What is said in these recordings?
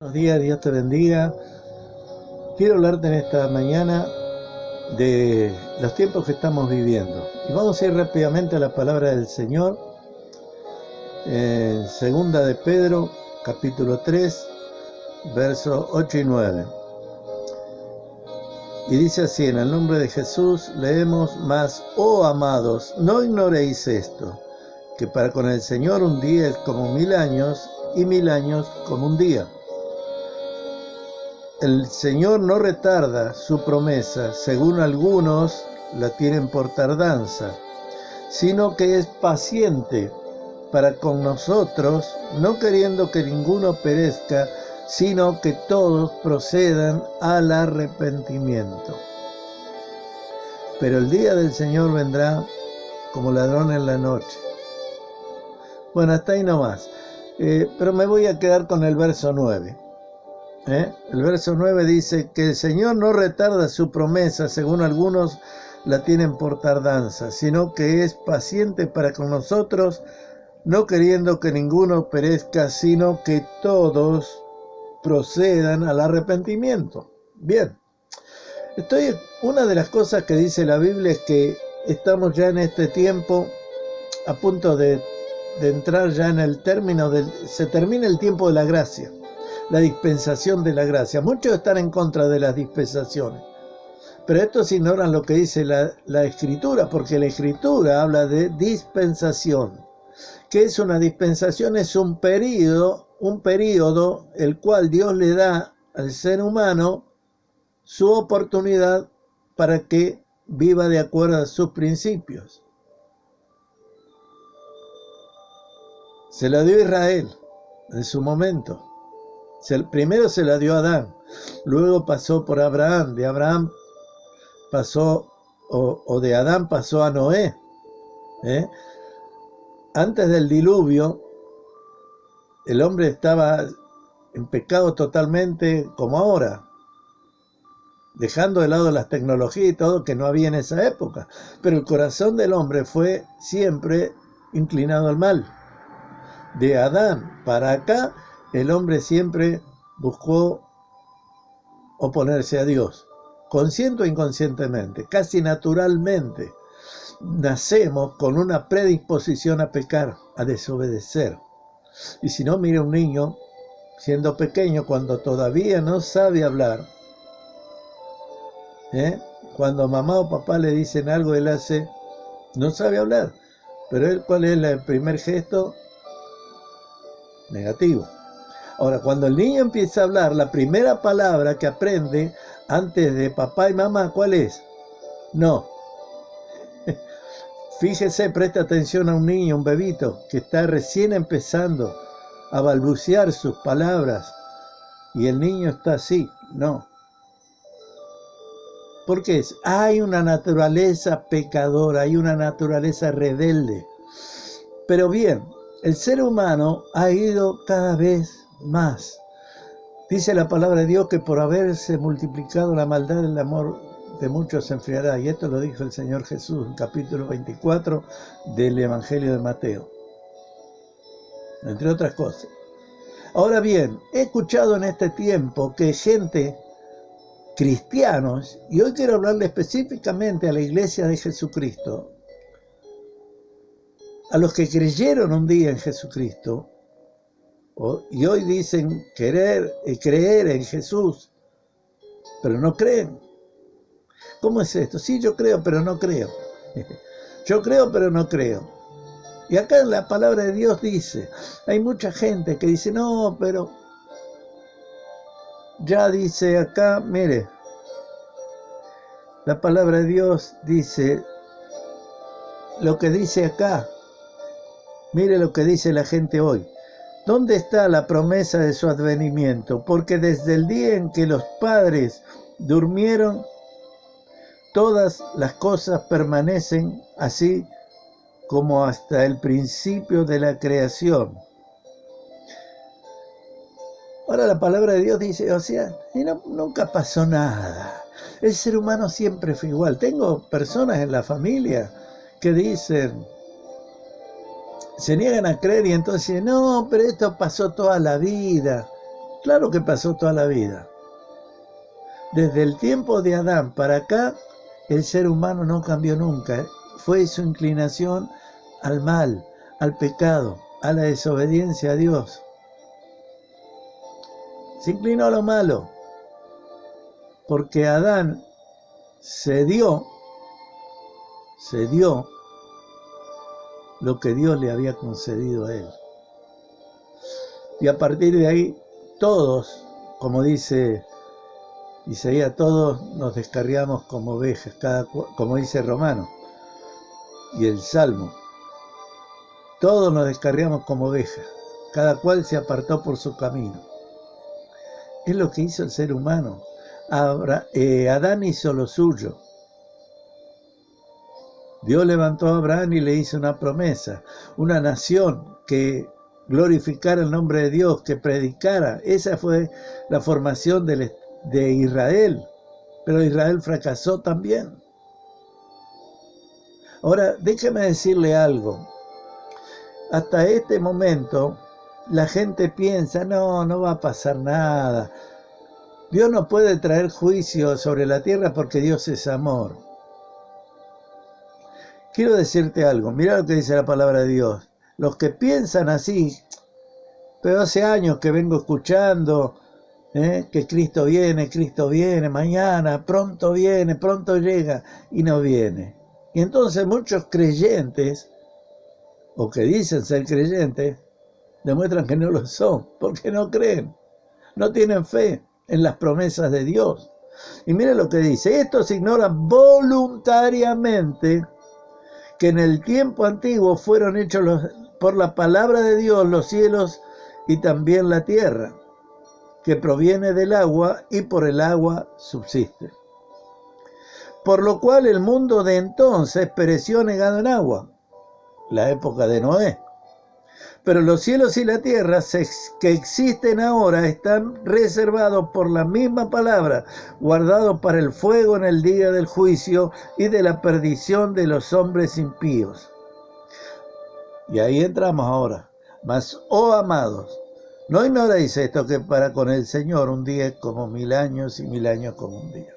Buenos días, Dios te bendiga. Quiero hablarte en esta mañana de los tiempos que estamos viviendo. Y vamos a ir rápidamente a la palabra del Señor. En segunda de Pedro, capítulo 3, versos 8 y 9. Y dice así: en el nombre de Jesús leemos: mas, oh amados, no ignoréis esto, que para con el Señor un día es como 1000 años, y 1000 años como un día. El Señor no retarda su promesa, según algunos la tienen por tardanza, sino que es paciente para con nosotros, no queriendo que ninguno perezca, sino que todos procedan al arrepentimiento. Pero el día del Señor vendrá como ladrón en la noche. Bueno, hasta ahí nomás. Pero me voy a quedar con el verso 9. El verso 9 dice que el Señor no retarda su promesa, según algunos la tienen por tardanza, sino que es paciente para con nosotros, no queriendo que ninguno perezca, sino que todos procedan al arrepentimiento. Bien, una de las cosas que dice la Biblia es que estamos ya en este tiempo a punto de entrar ya en el término se termina el tiempo de la gracia. La dispensación de la gracia. Muchos están en contra de las dispensaciones, pero estos ignoran lo que dice la Escritura, porque la Escritura habla de dispensación. ¿Qué es una dispensación? Es un periodo el cual Dios le da al ser humano su oportunidad para que viva de acuerdo a sus principios. Se la dio a Israel en su momento. Primero se la dio a Adán, luego pasó por Abraham, de Abraham pasó, o de Adán pasó a Noé. Antes del diluvio, el hombre estaba en pecado totalmente como ahora, dejando de lado las tecnologías y todo que no había en esa época, pero el corazón del hombre fue siempre inclinado al mal. De Adán para acá, el hombre siempre buscó oponerse a Dios, consciente o inconscientemente, casi naturalmente. Nacemos con una predisposición a pecar, a desobedecer. Y si no, mire un niño, siendo pequeño, cuando todavía no sabe hablar, cuando mamá o papá le dicen algo, él no sabe hablar, pero ¿cuál es el primer gesto? Negativo. Ahora, cuando el niño empieza a hablar, la primera palabra que aprende antes de papá y mamá, ¿cuál es? No. Fíjese, presta atención a un niño, un bebito, que está recién empezando a balbucear sus palabras, y el niño está así. No. ¿Por qué? Hay una naturaleza pecadora, hay una naturaleza rebelde. Pero bien, el ser humano ha ido cada vez más. Dice la palabra de Dios que por haberse multiplicado la maldad, el amor de muchos se enfriará. Y esto lo dijo el Señor Jesús en capítulo 24 del Evangelio de Mateo, entre otras cosas. Ahora bien, he escuchado en este tiempo que gente, cristianos, y hoy quiero hablarle específicamente a la iglesia de Jesucristo, a los que creyeron un día en Jesucristo, y hoy dicen creer en Jesús, pero no creen. ¿Cómo es esto? Sí, yo creo, pero no creo. Yo creo, pero no creo. Y acá en la palabra de Dios dice, hay mucha gente que dice, no, pero ya dice acá, mire, la palabra de Dios dice lo que dice acá. Mire lo que dice la gente hoy. ¿Dónde está la promesa de su advenimiento? Porque desde el día en que los padres durmieron, todas las cosas permanecen así como hasta el principio de la creación. Ahora la palabra de Dios dice, nunca pasó nada. El ser humano siempre fue igual. Tengo personas en la familia que dicen, se niegan a creer y entonces dicen, no, pero esto pasó toda la vida. Claro que pasó toda la vida. Desde el tiempo de Adán para acá, el ser humano no cambió nunca. Fue su inclinación al mal, al pecado, a la desobediencia a Dios. Se inclinó a lo malo, porque Adán se dio lo que Dios le había concedido a él. Y a partir de ahí, todos, como dice Isaías, todos nos descarriamos como ovejas, como dice Romano y el Salmo. Todos nos descarriamos como ovejas, cada cual se apartó por su camino. Es lo que hizo el ser humano. Adán hizo lo suyo. Dios levantó a Abraham y le hizo una promesa, una nación que glorificara el nombre de Dios, que predicara. Esa fue la formación de Israel, pero Israel fracasó también. Ahora, déjeme decirle algo. Hasta este momento, la gente piensa, no va a pasar nada. Dios no puede traer juicio sobre la tierra porque Dios es amor. Quiero decirte algo, mira lo que dice la palabra de Dios. Los que piensan así, pero hace años que vengo escuchando que Cristo viene, mañana, pronto viene, pronto llega, y no viene. Y entonces muchos creyentes, o que dicen ser creyentes, demuestran que no lo son, porque no creen, no tienen fe en las promesas de Dios. Y mire lo que dice, estos ignoran voluntariamente que en el tiempo antiguo fueron hechos por la palabra de Dios los cielos y también la tierra, que proviene del agua y por el agua subsiste. Por lo cual el mundo de entonces pereció negado en agua, la época de Noé. Pero los cielos y la tierra que existen ahora están reservados por la misma palabra, guardados para el fuego en el día del juicio y de la perdición de los hombres impíos. Y ahí entramos ahora. Mas, oh amados, no ignoréis esto, que para con el Señor un día es como 1000 años y 1000 años como un día.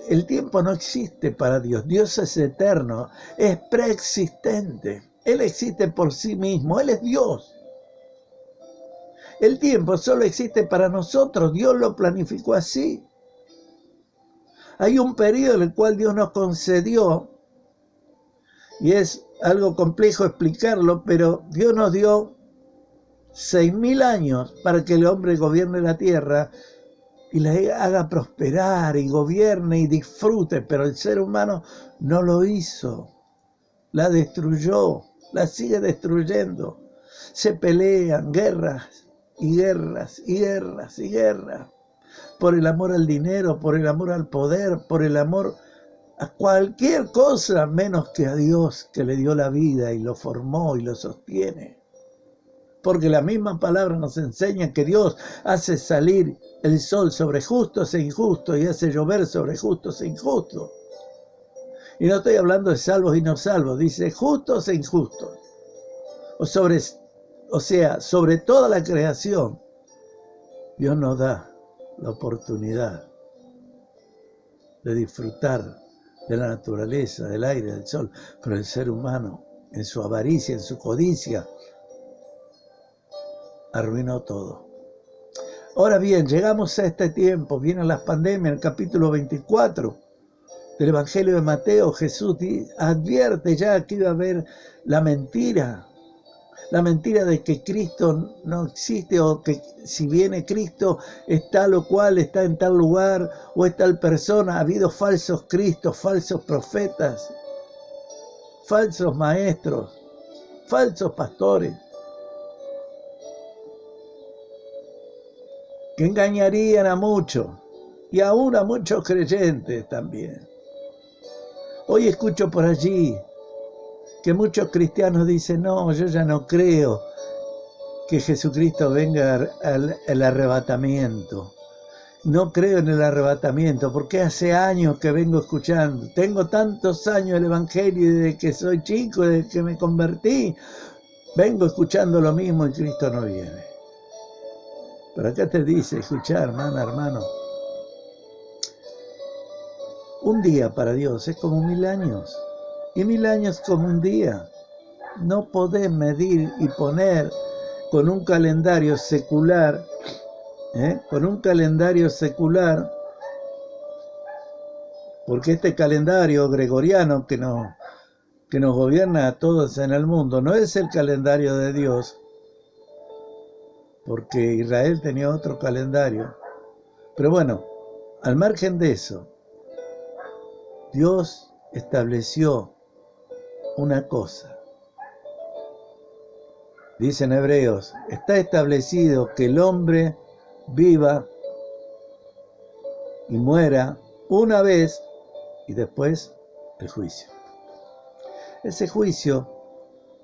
El tiempo no existe para Dios. Dios es eterno, es preexistente. Él existe por sí mismo, Él es Dios. El tiempo solo existe para nosotros, Dios lo planificó así. Hay un periodo en el cual Dios nos concedió, y es algo complejo explicarlo, pero Dios nos dio 6000 años para que el hombre gobierne la tierra y la haga prosperar y gobierne y disfrute, pero el ser humano no lo hizo, la destruyó. La sigue destruyendo. Se pelean guerras y guerras y guerras y guerras por el amor al dinero, por el amor al poder, por el amor a cualquier cosa menos que a Dios, que le dio la vida y lo formó y lo sostiene. Porque la misma palabra nos enseña que Dios hace salir el sol sobre justos e injustos y hace llover sobre justos e injustos. Y no estoy hablando de salvos y no salvos, dice justos e injustos. O sea, sobre toda la creación, Dios nos da la oportunidad de disfrutar de la naturaleza, del aire, del sol, pero el ser humano, en su avaricia, en su codicia, arruinó todo. Ahora bien, llegamos a este tiempo, vienen las pandemias, en el capítulo 24 del Evangelio de Mateo, Jesús advierte ya que iba a haber la mentira de que Cristo no existe, o que si viene Cristo es tal o cual, está en tal lugar o es tal persona. Ha habido falsos Cristos, falsos profetas, falsos maestros, falsos pastores, que engañarían a muchos y aún a muchos creyentes también. Hoy escucho por allí que muchos cristianos dicen, no, yo ya no creo que Jesucristo venga al arrebatamiento. No creo en el arrebatamiento, porque hace años que vengo escuchando. Tengo tantos años el Evangelio, desde que soy chico, desde que me convertí, vengo escuchando lo mismo y Cristo no viene. Pero acá te dice, escuchá, hermana, hermano, un día para Dios es como 1000 años, y 1000 años como un día. No podés medir y poner con un calendario secular, porque este calendario gregoriano que nos gobierna a todos en el mundo no es el calendario de Dios, porque Israel tenía otro calendario. Pero bueno, al margen de eso, Dios estableció una cosa. Dice en Hebreos, está establecido que el hombre viva y muera una vez y después el juicio. Ese juicio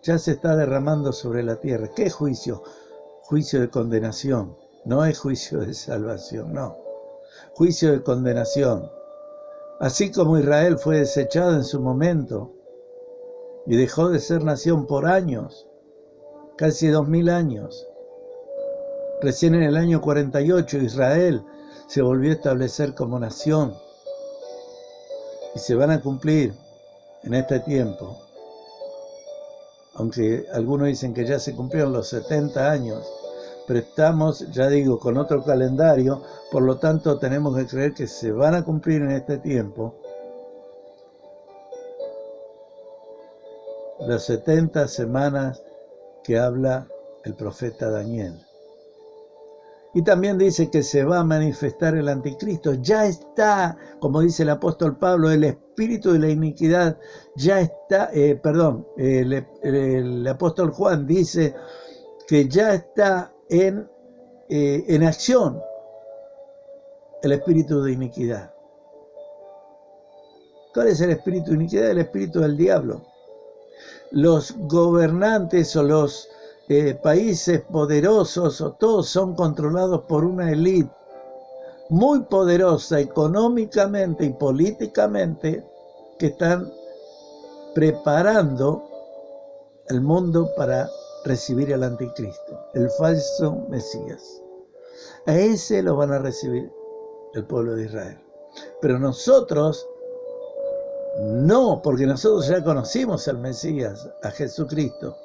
ya se está derramando sobre la tierra. ¿Qué juicio? Juicio de condenación. No es juicio de salvación, no. Juicio de condenación. Así como Israel fue desechado en su momento y dejó de ser nación por años, casi 2000 años. Recién en el año 48 Israel se volvió a establecer como nación. Y se van a cumplir en este tiempo, aunque algunos dicen que ya se cumplieron los 70 años, pero estamos, ya digo, con otro calendario, por lo tanto tenemos que creer que se van a cumplir en este tiempo las 70 semanas que habla el profeta Daniel. Y también dice que se va a manifestar el anticristo. Ya está, como dice el apóstol Pablo, el espíritu de la iniquidad ya está, el apóstol Juan dice que ya está en acción el espíritu de iniquidad. ¿Cuál es el espíritu de iniquidad? El espíritu del diablo. Los gobernantes o los países poderosos o todos son controlados por una élite muy poderosa económicamente y políticamente que están preparando el mundo para recibir al anticristo, el falso Mesías. A ese lo van a recibir el pueblo de Israel. Pero nosotros no, porque nosotros ya conocimos al Mesías, a Jesucristo.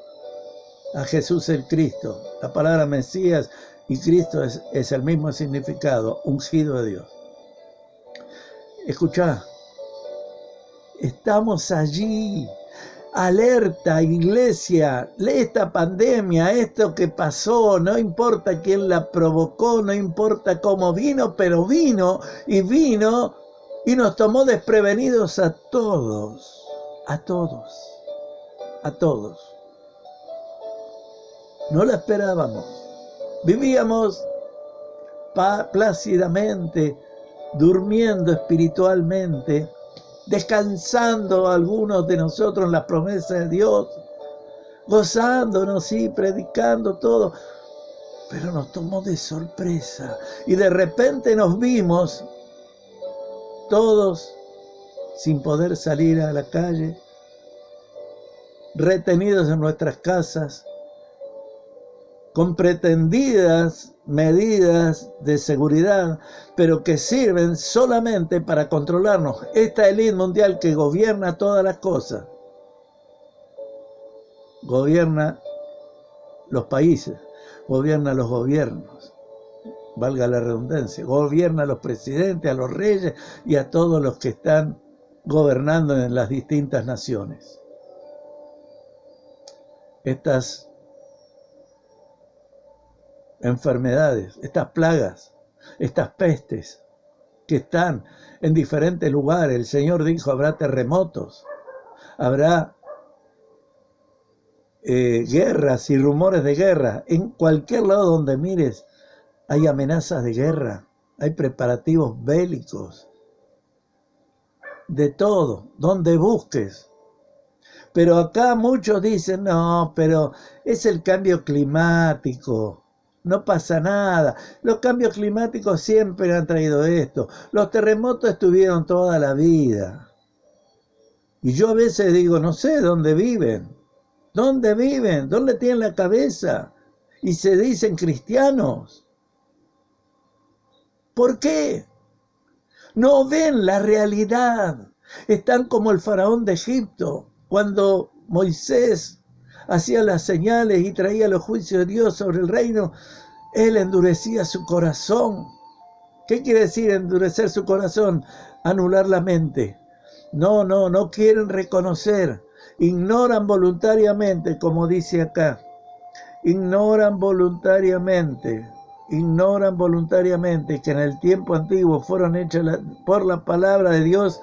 A Jesús el Cristo. La palabra Mesías y Cristo es el mismo significado, ungido de Dios. Escuchá, estamos allí, alerta, iglesia, esta pandemia, esto que pasó, no importa quién la provocó, no importa cómo vino, pero vino y nos tomó desprevenidos a todos. No la esperábamos. Vivíamos plácidamente, durmiendo espiritualmente, descansando algunos de nosotros en las promesas de Dios, gozándonos, sí, predicando todo, pero nos tomó de sorpresa y de repente nos vimos todos sin poder salir a la calle, retenidos en nuestras casas, con pretendidas medidas de seguridad, pero que sirven solamente para controlarnos. Esta élite mundial que gobierna todas las cosas, gobierna los países, gobierna los gobiernos, valga la redundancia, gobierna a los presidentes, a los reyes y a todos los que están gobernando en las distintas naciones. Estas enfermedades, estas plagas, estas pestes que están en diferentes lugares. El Señor dijo, habrá terremotos, habrá guerras y rumores de guerra. En cualquier lado donde mires hay amenazas de guerra, hay preparativos bélicos, de todo, donde busques. Pero acá muchos dicen, no, pero es el cambio climático. No pasa nada. Los cambios climáticos siempre han traído esto. Los terremotos estuvieron toda la vida. Y yo a veces digo, no sé dónde viven. ¿Dónde viven? ¿Dónde tienen la cabeza? Y se dicen cristianos. ¿Por qué? No ven la realidad. Están como el faraón de Egipto, cuando Moisés hacía las señales y traía los juicios de Dios sobre el reino, él endurecía su corazón. ¿Qué quiere decir endurecer su corazón? Anular la mente. No quieren reconocer. Ignoran voluntariamente, como dice acá. Ignoran voluntariamente que en el tiempo antiguo fueron hechas por la palabra de Dios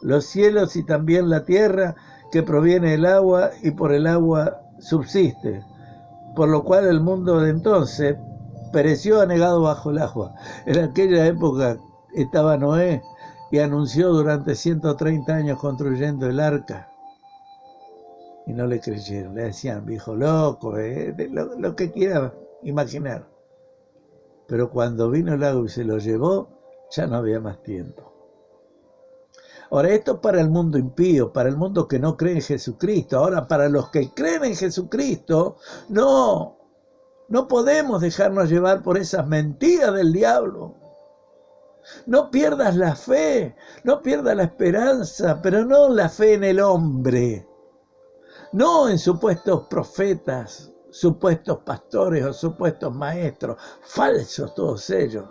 los cielos y también la tierra, que proviene del agua y por el agua subsiste, por lo cual el mundo de entonces pereció anegado bajo el agua. En aquella época estaba Noé y anunció durante 130 años construyendo el arca. Y no le creyeron, le decían, viejo loco, lo que quiera imaginar. Pero cuando vino el agua y se lo llevó, ya no había más tiempo. Ahora, esto es para el mundo impío, para el mundo que no cree en Jesucristo. Ahora, para los que creen en Jesucristo, no podemos dejarnos llevar por esas mentiras del diablo. No pierdas la fe, no pierdas la esperanza, pero no la fe en el hombre, no en supuestos profetas, supuestos pastores o supuestos maestros, falsos todos ellos,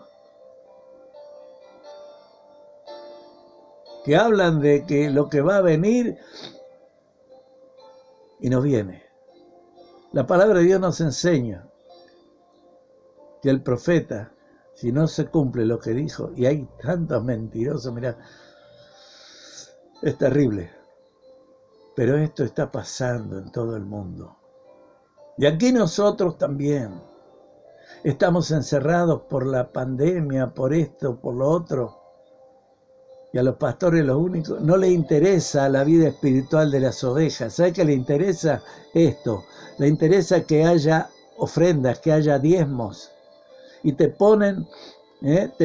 que hablan de que lo que va a venir y no viene. La palabra de Dios nos enseña que el profeta, si no se cumple lo que dijo, y hay tantos mentirosos, mirá, es terrible. Pero esto está pasando en todo el mundo. Y aquí nosotros también estamos encerrados por la pandemia, por esto, por lo otro. Y a los pastores lo único, no les interesa la vida espiritual de las ovejas. ¿Sabe qué le interesa? Esto. Le interesa que haya ofrendas, que haya diezmos. Y te ponen el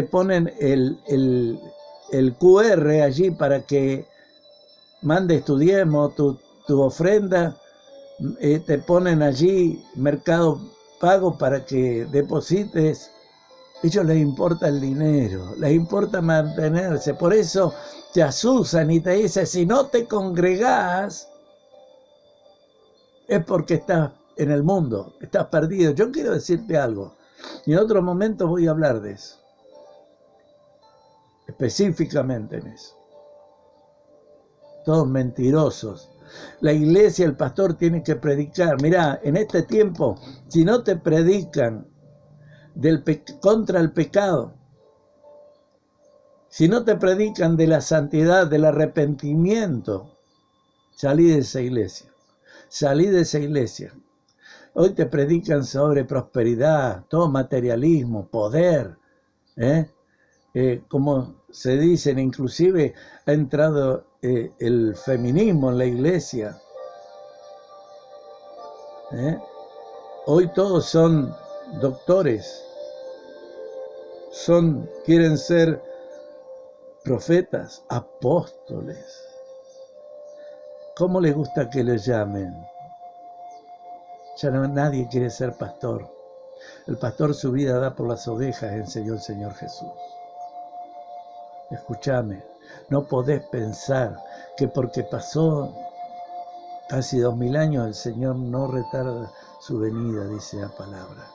QR allí para que mandes tu diezmo, tu ofrenda. Te ponen allí Mercado Pago para que deposites. A ellos les importa el dinero, les importa mantenerse. Por eso te asusan y te dicen, si no te congregás, es porque estás en el mundo, estás perdido. Yo quiero decirte algo, y en otro momento voy a hablar de eso, específicamente en eso. Todos mentirosos. La iglesia, el pastor tiene que predicar. Mirá, en este tiempo, si no te predican contra el pecado, si no te predican de la santidad, del arrepentimiento, salí de esa iglesia. Salí de esa iglesia. Hoy te predican sobre prosperidad, todo materialismo, poder, como se dicen, inclusive ha entrado el feminismo en la iglesia. Hoy todos son doctores, quieren ser profetas, apóstoles. ¿Cómo les gusta que les llamen? Ya nadie quiere ser pastor. El pastor su vida da por las ovejas, enseñó el Señor Jesús. Escúchame, no podés pensar que porque pasó casi 2000 años el Señor no retarda su venida, dice la palabra.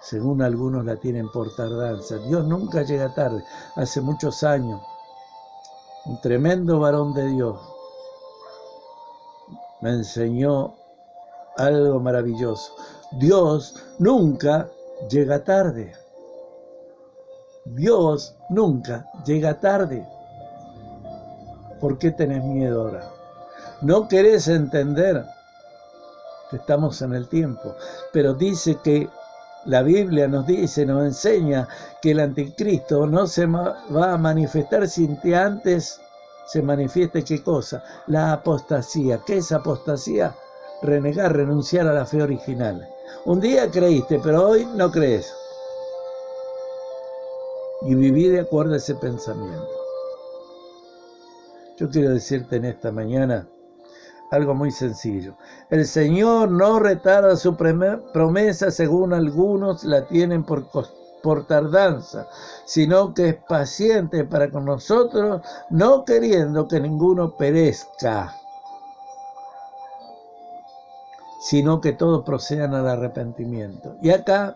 Según algunos la tienen por tardanza. Dios nunca llega tarde. Hace muchos años, un tremendo varón de Dios me enseñó algo maravilloso. Dios nunca llega tarde. Dios nunca llega tarde. ¿Por qué tenés miedo ahora? ¿No querés entender que estamos en el tiempo? Pero dice que la Biblia nos enseña que el anticristo no se va a manifestar sin que antes se manifieste ¿qué cosa? La apostasía. ¿Qué es apostasía? Renegar, renunciar a la fe original. Un día creíste, pero hoy no crees. Y viví de acuerdo a ese pensamiento. Yo quiero decirte en esta mañana algo muy sencillo. El Señor no retarda su promesa, según algunos la tienen por por tardanza, sino que es paciente para con nosotros, no queriendo que ninguno perezca, sino que todos procedan al arrepentimiento. Y acá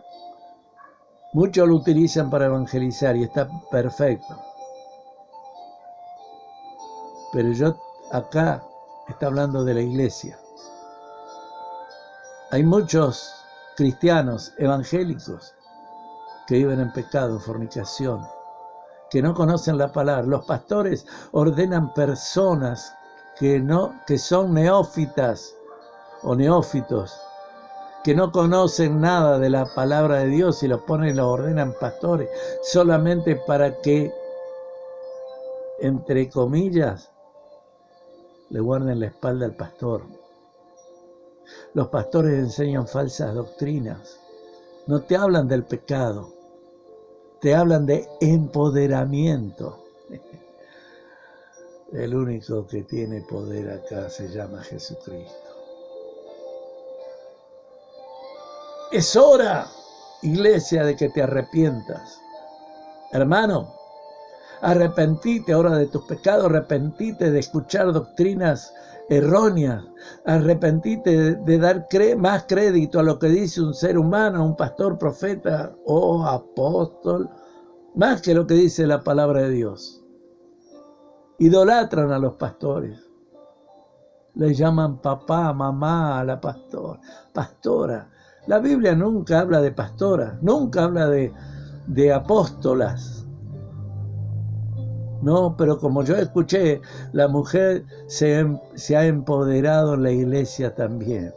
muchos lo utilizan para evangelizar y está perfecto. Pero yo acá está hablando de la iglesia. Hay muchos cristianos evangélicos que viven en pecado, en fornicación, que no conocen la palabra. Los pastores ordenan personas que son neófitas o neófitos, que no conocen nada de la palabra de Dios y los ponen y los ordenan pastores, solamente para que, entre comillas, le guarden la espalda al pastor. Los pastores enseñan falsas doctrinas. No te hablan del pecado, te hablan de empoderamiento. El único que tiene poder acá se llama Jesucristo. Es hora, iglesia, de que te arrepientas. Hermano, arrepentite ahora de tus pecados, arrepentite de escuchar doctrinas erróneas, arrepentite de dar más crédito a lo que dice un ser humano, un pastor, profeta o apóstol, más que lo que dice la palabra de Dios. Idolatran a los pastores. Les llaman papá, mamá a la pastora. La Biblia nunca habla de pastora, nunca habla de apóstolas. No, pero como yo escuché, la mujer se ha empoderado en la iglesia también.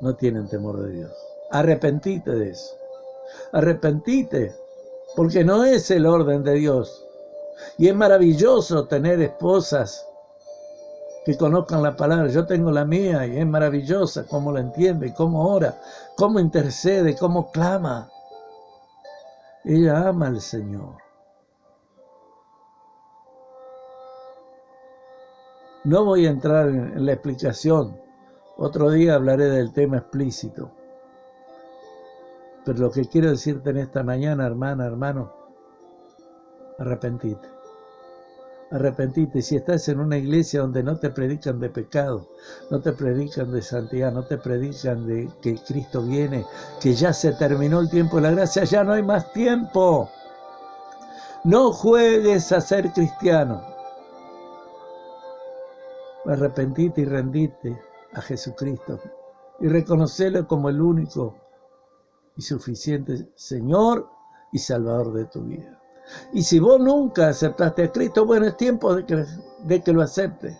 No tienen temor de Dios. Arrepentite de eso. Arrepentite, porque no es el orden de Dios. Y es maravilloso tener esposas que conozcan la palabra. Yo tengo la mía y es maravillosa cómo la entiende, cómo ora, cómo intercede, cómo clama. Ella ama al Señor. No voy a entrar en la explicación. Otro día hablaré del tema explícito. Pero lo que quiero decirte en esta mañana, hermana, hermano, arrepentite. Arrepentite. Si estás en una iglesia donde no te predican de pecado, no te predican de santidad, no te predican de que Cristo viene, que ya se terminó el tiempo de la gracia, ya no hay más tiempo. No juegues a ser cristiano. Arrepentite y rendite a Jesucristo y reconocelo como el único y suficiente Señor y Salvador de tu vida. Y si vos nunca aceptaste a Cristo, bueno, es tiempo de que lo aceptes.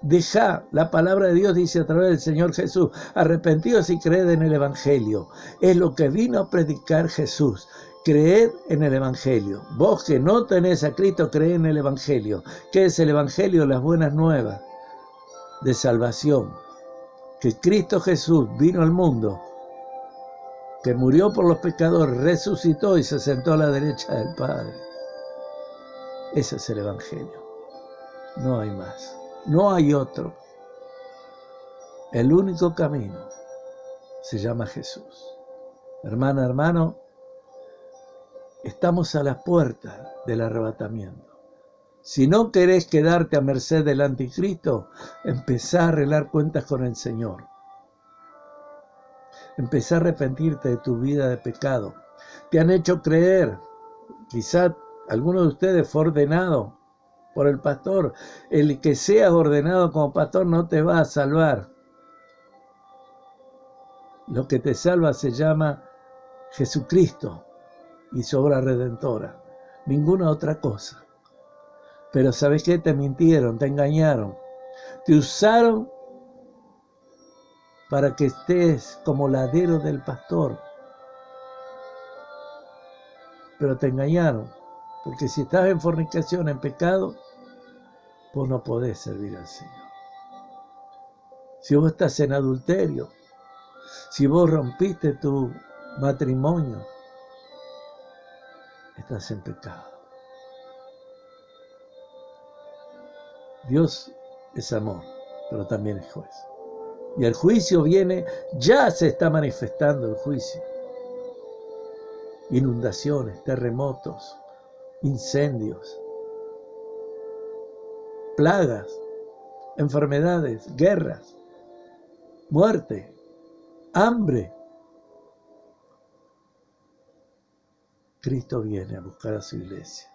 Deja, la palabra de Dios dice a través del Señor Jesús, arrepentidos y creed en el Evangelio. Es lo que vino a predicar Jesús. Creed en el Evangelio. Vos que no tenés a Cristo, creed en el Evangelio. ¿Qué es el Evangelio? Las buenas nuevas de salvación. Que Cristo Jesús vino al mundo, que murió por los pecadores, resucitó y se sentó a la derecha del Padre. Ese es el Evangelio. No hay más. No hay otro. El único camino se llama Jesús. Hermana, hermano, estamos a las puertas del arrebatamiento. Si no querés quedarte a merced del anticristo, empezá a arreglar cuentas con el Señor. Empezá a arrepentirte de tu vida de pecado. Te han hecho creer, quizá alguno de ustedes fue ordenado por el pastor. El que seas ordenado como pastor no te va a salvar. Lo que te salva se llama Jesucristo y su obra redentora. Ninguna otra cosa. Pero ¿sabes qué? Te mintieron, te engañaron. Te usaron para que estés como ladero del pastor. Pero te engañaron, porque si estás en fornicación, en pecado, vos no podés servir al Señor. Si vos estás en adulterio, si vos rompiste tu matrimonio, estás en pecado. Dios es amor, pero también es juez. Y el juicio viene, ya se está manifestando el juicio. inundaciones, terremotos, incendios, plagas, enfermedades, guerras, muerte, hambre. Cristo viene a buscar a su iglesia.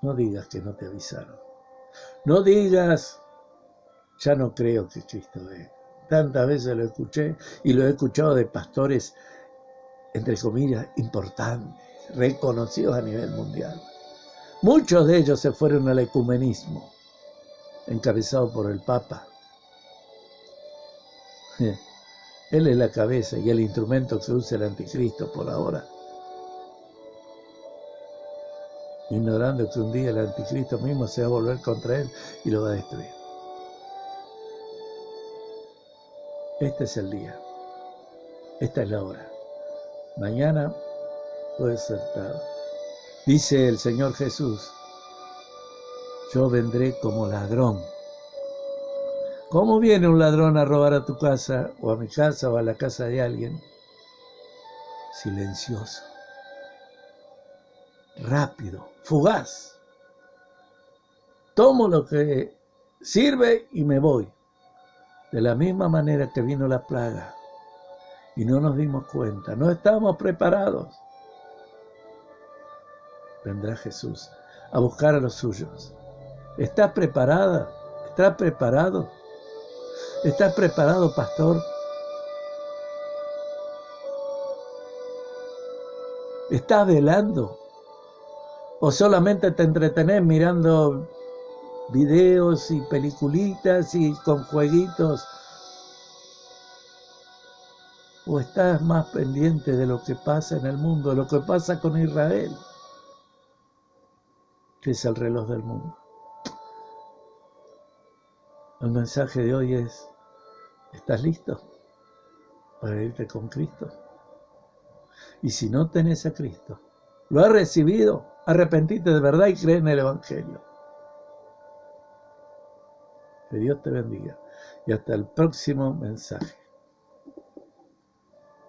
No digas que no te avisaron. No digas, ya no creo que Cristo venga. Tantas veces lo escuché y lo he escuchado de pastores, entre comillas, importantes, reconocidos a nivel mundial. Muchos de ellos se fueron al ecumenismo, encabezado por el Papa. Él es la cabeza y el instrumento que usa el anticristo por ahora. Ignorando que un día el anticristo mismo se va a volver contra él y lo va a destruir. Este es el día. Esta es la hora. Mañana puede ser tarde. Dice el Señor Jesús, yo vendré como ladrón. ¿Cómo viene un ladrón a robar a tu casa, o a mi casa, o a la casa de alguien? Silencioso, rápido, fugaz. Tomo lo que sirve y me voy. De la misma manera que vino la plaga y no nos dimos cuenta, no estábamos preparados. Vendrá Jesús a buscar a los suyos. ¿Estás preparada? ¿Estás preparado? ¿Estás preparado, pastor? ¿Estás velando? ¿O solamente te entretenés mirando videos y peliculitas y con jueguitos? ¿O estás más pendiente de lo que pasa en el mundo, de lo que pasa con Israel, que es el reloj del mundo? El mensaje de hoy es, ¿estás listo para irte con Cristo? Y si no tenés a Cristo, ¿lo has recibido? Arrepentite de verdad y cree en el Evangelio. Que Dios te bendiga. Y hasta el próximo mensaje.